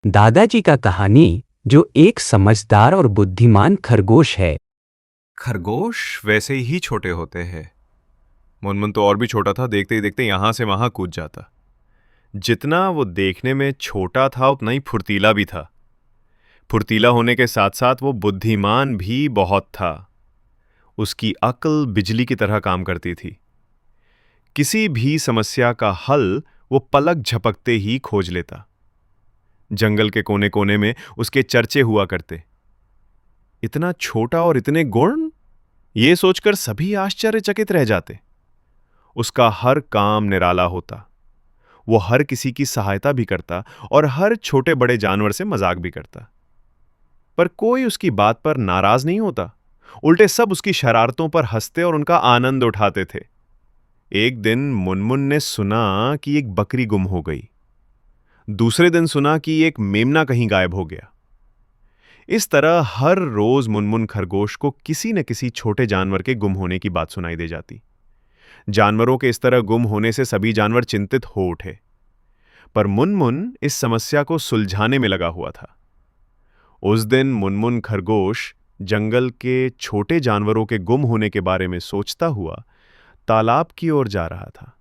दादाजी का कहानी जो एक समझदार और बुद्धिमान खरगोश है। खरगोश वैसे ही छोटे होते हैं। मुनमुन तो और भी छोटा था, देखते ही देखते यहां से वहां कूद जाता। जितना वो देखने में छोटा था उतना ही फुर्तीला भी था। फुर्तीला होने के साथ साथ वो बुद्धिमान भी बहुत था। उसकी अक्ल बिजली की तरह काम करती थी। किसी भी समस्या का हल वो पलक झपकते ही खोज लेता। जंगल के कोने कोने में उसके चर्चे हुआ करते। इतना छोटा और इतने गुण, ये सोचकर सभी आश्चर्यचकित रह जाते। उसका हर काम निराला होता। वो हर किसी की सहायता भी करता और हर छोटे बड़े जानवर से मजाक भी करता। पर कोई उसकी बात पर नाराज नहीं होता। उल्टे सब उसकी शरारतों पर हंसते और उनका आनंद उठाते थे। एक दिन मुनमुन ने सुना कि एक बकरी गुम हो गई। दूसरे दिन सुना कि एक मेमना कहीं गायब हो गया। इस तरह हर रोज मुनमुन खरगोश को किसी न किसी छोटे जानवर के गुम होने की बात सुनाई दे जाती। जानवरों के इस तरह गुम होने से सभी जानवर चिंतित हो उठे। पर मुनमुन इस समस्या को सुलझाने में लगा हुआ था। उस दिन मुनमुन खरगोश जंगल के छोटे जानवरों के गुम होने के बारे में सोचता हुआ तालाब की ओर जा रहा था।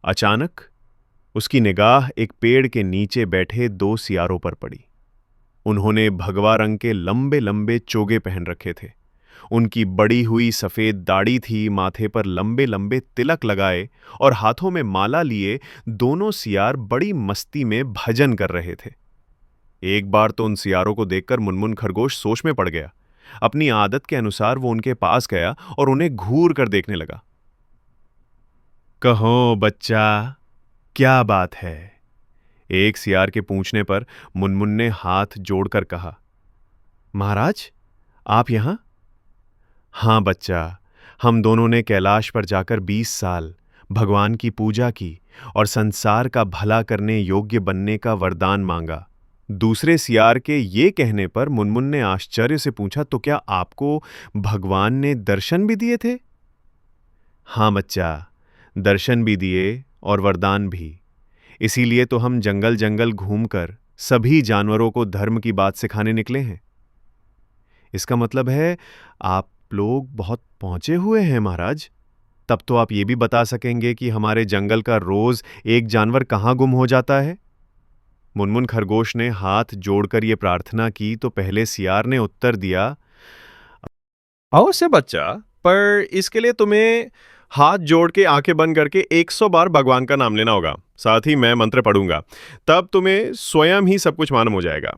अचानक उसकी निगाह एक पेड़ के नीचे बैठे दो सियारों पर पड़ी। उन्होंने भगवा रंग के लंबे लंबे चोगे पहन रखे थे। उनकी बड़ी हुई सफेद दाढ़ी थी, माथे पर लंबे लंबे तिलक लगाए और हाथों में माला लिए दोनों सियार बड़ी मस्ती में भजन कर रहे थे। एक बार तो उन सियारों को देखकर मुनमुन खरगोश सोच में पड़ गया। अपनी आदत के अनुसार वो उनके पास गया और उन्हें घूर कर देखने लगा। कहो बच्चा, क्या बात है? एक सियार के पूछने पर मुनमुन ने हाथ जोड़कर कहा, महाराज, आप यहां? हाँ बच्चा, हम दोनों ने कैलाश पर जाकर 20 साल भगवान की पूजा की और संसार का भला करने योग्य बनने का वरदान मांगा। दूसरे सियार के ये कहने पर मुनमुन ने आश्चर्य से पूछा, तो क्या आपको भगवान ने दर्शन भी दिए थे? हाँ बच्चा, दर्शन भी दिए और वरदान भी। इसीलिए तो हम जंगल जंगल घूमकर सभी जानवरों को धर्म की बात सिखाने निकले हैं। इसका मतलब है आप लोग बहुत पहुंचे हुए हैं महाराज। तब तो आप ये भी बता सकेंगे कि हमारे जंगल का रोज एक जानवर कहां गुम हो जाता है। मुनमुन खरगोश ने हाथ जोड़कर यह प्रार्थना की तो पहले सियार ने उत्तर दिया, अवश्य बच्चा, पर इसके लिए तुम्हें हाथ जोड़ के आंखें बंद करके 100 बार भगवान का नाम लेना होगा। साथ ही मैं मंत्र पढ़ूंगा, तब तुम्हें स्वयं ही सब कुछ मालूम हो जाएगा।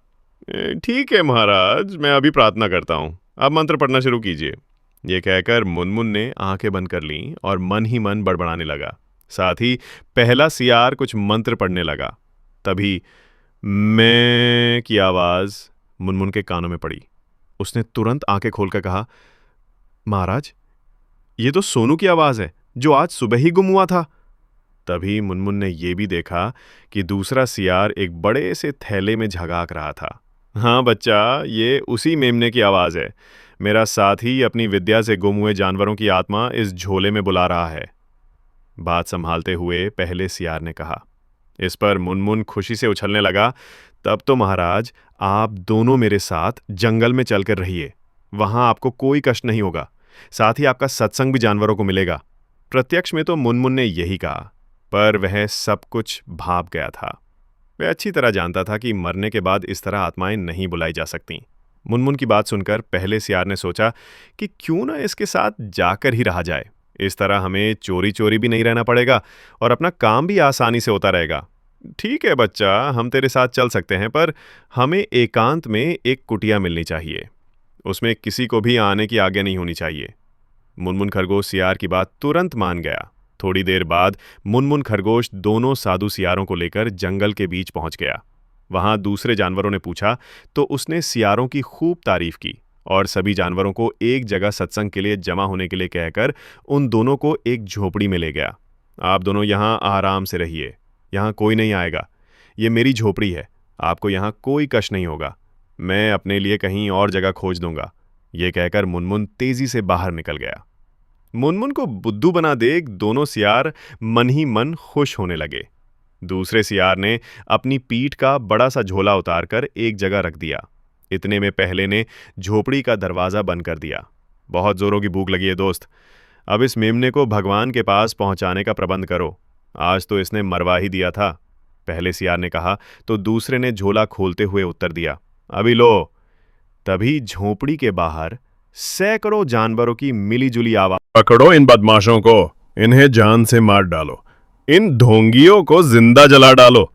ठीक है महाराज, मैं अभी प्रार्थना करता हूं, आप मंत्र पढ़ना शुरू कीजिए। ये कहकर मुनमुन ने आंखें बंद कर लीं और मन ही मन बड़बड़ाने लगा। साथ ही पहला सियार कुछ मंत्र पढ़ने लगा। तभी मैं की आवाज मुनमुन के कानों में पड़ी। उसने तुरंत आंखें खोलकर कहा, महाराज, ये तो सोनू की आवाज है जो आज सुबह ही गुम हुआ था। तभी मुनमुन ने यह भी देखा कि दूसरा सियार एक बड़े से थैले में झगाक रहा था। हाँ बच्चा, ये उसी मेमने की आवाज है। मेरा साथी अपनी विद्या से गुम हुए जानवरों की आत्मा इस झोले में बुला रहा है। बात संभालते हुए पहले सियार ने कहा। इस पर मुनमुन खुशी से उछलने लगा। तब तो महाराज, आप दोनों मेरे साथ जंगल में चलकर रहिए। वहां आपको कोई कष्ट नहीं होगा। साथ ही आपका सत्संग भी जानवरों को मिलेगा। प्रत्यक्ष में तो मुनमुन ने यही कहा, पर वह सब कुछ भाप गया था। वह अच्छी तरह जानता था कि मरने के बाद इस तरह आत्माएं नहीं बुलाई जा सकती। मुनमुन की बात सुनकर पहले सियार ने सोचा कि क्यों ना इसके साथ जाकर ही रहा जाए। इस तरह हमें चोरी चोरी भी नहीं रहना पड़ेगा और अपना काम भी आसानी से होता रहेगा। ठीक है बच्चा, हम तेरे साथ चल सकते हैं, पर हमें एकांत में एक कुटिया मिलनी चाहिए। उसमें किसी को भी आने की आज्ञा नहीं होनी चाहिए। मुनमुन खरगोश सियार की बात तुरंत मान गया। थोड़ी देर बाद मुनमुन खरगोश दोनों साधु सियारों को लेकर जंगल के बीच पहुंच गया। वहां दूसरे जानवरों ने पूछा तो उसने सियारों की खूब तारीफ की और सभी जानवरों को एक जगह सत्संग के लिए जमा होने के लिए कहकर उन दोनों को एक झोपड़ी में ले गया। आप दोनों यहां आराम से रहिए, यहां कोई नहीं आएगा। ये मेरी झोपड़ी है, आपको यहां कोई कष्ट नहीं होगा। मैं अपने लिए कहीं और जगह खोज दूंगा। ये कहकर मुनमुन तेजी से बाहर निकल गया। मुनमुन को बुद्धू बना देख दोनों सियार मन ही मन खुश होने लगे। दूसरे सियार ने अपनी पीठ का बड़ा सा झोला उतारकर एक जगह रख दिया। इतने में पहले ने झोपड़ी का दरवाज़ा बंद कर दिया। बहुत जोरों की भूख लगी है दोस्त, अब इस मेमने को भगवान के पास पहुंचाने का प्रबंध करो, आज तो इसने मरवा ही दिया था। पहले सियार ने कहा तो दूसरे ने झोला खोलते हुए उत्तर दिया, अभी लो। तभी झोपड़ी के बाहर सैकड़ों जानवरों की मिलीजुली आवाज, पकड़ो इन बदमाशों को, इन्हें जान से मार डालो, इन ढोंगियों को जिंदा जला डालो।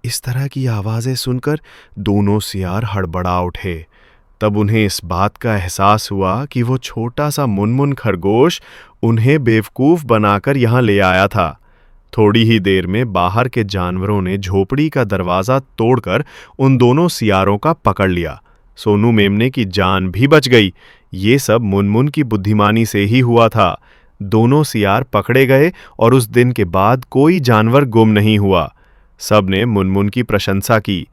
इस तरह की आवाजें सुनकर दोनों सियार हड़बड़ा उठे। तब उन्हें इस बात का एहसास हुआ कि वो छोटा सा मुनमुन खरगोश उन्हें बेवकूफ बनाकर यहां ले आया था। थोड़ी ही देर में बाहर के जानवरों ने झोपड़ी का दरवाजा तोड़कर उन दोनों सियारों का पकड़ लिया। सोनू मेमने की जान भी बच गई। ये सब मुनमुन की बुद्धिमानी से ही हुआ था। दोनों सियार पकड़े गए और उस दिन के बाद कोई जानवर गुम नहीं हुआ। सब ने मुनमुन की प्रशंसा की।